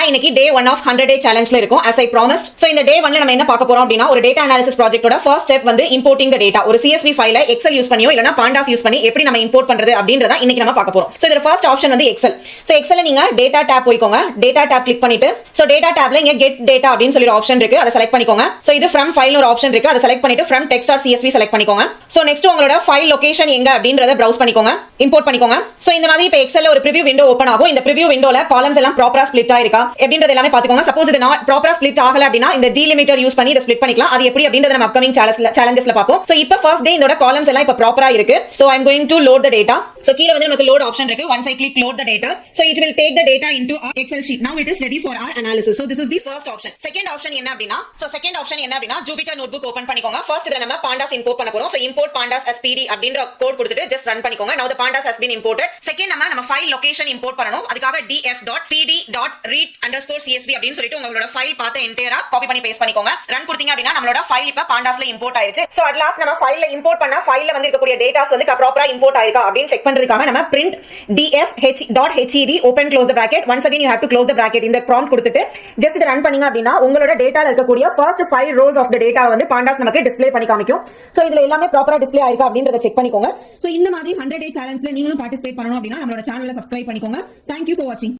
நம்ம இன்னைக்கு டே 1 ஆஃப் 100 டே சேலஞ்ச்ல இருக்கும் as I promised. So இந்த டே 1ல நம்ம என்ன பார்க்க போறோம் அப்படினா ஒரு டேட்டா அனாலிசிஸ் ப்ராஜெக்ட்டோட ஃபர்ஸ்ட் ஸ்டெப் வந்து இம்போர்ட்டிங் தி டேட்டா. ஒரு CSV ஃபைலை எக்ஸல் யூஸ் பண்ணியோ இல்லனா பாண்டாஸ் யூஸ் பண்ணி எப்படி நம்ம இம்போர்ட் பண்றது அப்படின்றத இன்னைக்கு நம்ம பார்க்க போறோம். சோ இதோட ஃபர்ஸ்ட் ஆப்ஷன் வந்து எக்ஸல். சோ எக்ஸல்ல நீங்க டேட்டா டாப் போய்க்கோங்க. டேட்டா டாப் கிளிக் பண்ணிட்டு சோ டேட்டா டாப்ல இங்க கெட் டேட்டா அப்படினு சொல்லி ஒரு ஆப்ஷன் இருக்கு. அதை செலக்ட் பண்ணிக்கோங்க. சோ இது from file ஒரு ஆப்ஷன் இருக்கு. அதை செலக்ட் பண்ணிட்டு from text.csv செலக்ட் பண்ணிக்கோங்க. சோ நெக்ஸ்ட் உங்களோட ஃபைல் லொகேஷன் எங்க அப்படின்றத பிரவுஸ் பண்ணிக்கோங்க. இம்போர்ட் பண்ணிக்கோங்க. சோ இந்த மாதிரி இப்ப எக்ஸல்ல ஒரு preview window ஓபன் ஆகும். இந்த preview windowல காலம்ஸ் எல்லாம் ப்ராப்பரா ஸ்ப்ளிட் ஆயிருக்கா அப்படின்றது எல்லாமே பாத்துக்கோங்க. சப்போஸ் இது நாட் ப்ராப்பரா ஸ்ப்ளிட் ஆகல அப்படினா இந்த டீலிமிட்டர் யூஸ் பண்ணி இத ஸ்ப்ளிட் பண்ணிக்கலாம். அது எப்படி அப்படின்றத நம்ம அப்கமிங் சேலஞ்சஸ்ல பாப்போம். சோ இப்போ ஃபர்ஸ்ட் டே இதோட காலம்ஸ் எல்லாம் இப்ப ப்ராப்பரா இருக்கு. So I am going to load the data. So கீழ வந்து நமக்கு load option இருக்கு. Once I click load the data, so it will take the data into our Excel sheet. Now it is ready for our analysis. So this is the first option. Second option என்ன அப்படினா Jupyter notebook open பண்ணிக்கோங்க. First இத நம்ம pandas import பண்ண போறோம். So import pandas as pd அப்படிங்கற code கொடுத்துட்டு just run பண்ணிக்கோங்க. Now the pandas has been imported. Second நம்ம file location import பண்ணனும். அதுக்காக df.pd.read_csv அப்படினு சொல்லிட்டு உங்களோட ஃபைல் பாத்த என்டையரா காப்பி பண்ணி பேஸ்ட் பண்ணிக்கோங்க. ரன் கொடுத்தீங்க அப்படினா நம்மளோட ஃபைல் இப்ப pandas-ல இம்போர்ட் ஆயிருச்சு. சோ at last நம்ம ஃபைல்ல இம்போர்ட் பண்ண ஃபைல்ல வந்து இருக்கக்கூடிய டேட்டாஸ் வந்து ப்ராப்பரா இம்போர்ட் ஆயிருக்கா அப்படினு செக் பண்றதுக்காக நம்ம print df.hed open close the bracket. Once again you have to close the bracket. இந்த prompt கொடுத்துட்டு just இத ரன் பண்ணீங்க அப்படினா உங்களோட டேட்டால இருக்கக்கூடிய first 5 rows of the data வந்து pandas நமக்கு டிஸ்ப்ளே பண்ணி காமிக்கும். சோ இதுல எல்லாமே ப்ராப்பரா டிஸ்ப்ளே ஆயிருக்கா அப்படின்றத செக் பண்ணிக்கோங்க. சோ இந்த மாதிரி 100 டே சேலஞ்ச்ல நீங்களும் பார்ட்டிசிபேட் பண்ணனும் அப்படினா நம்மளோட சேனலை சப்ஸ்கிரைப் பண்ணிக்கோங்க. Thank you for watching.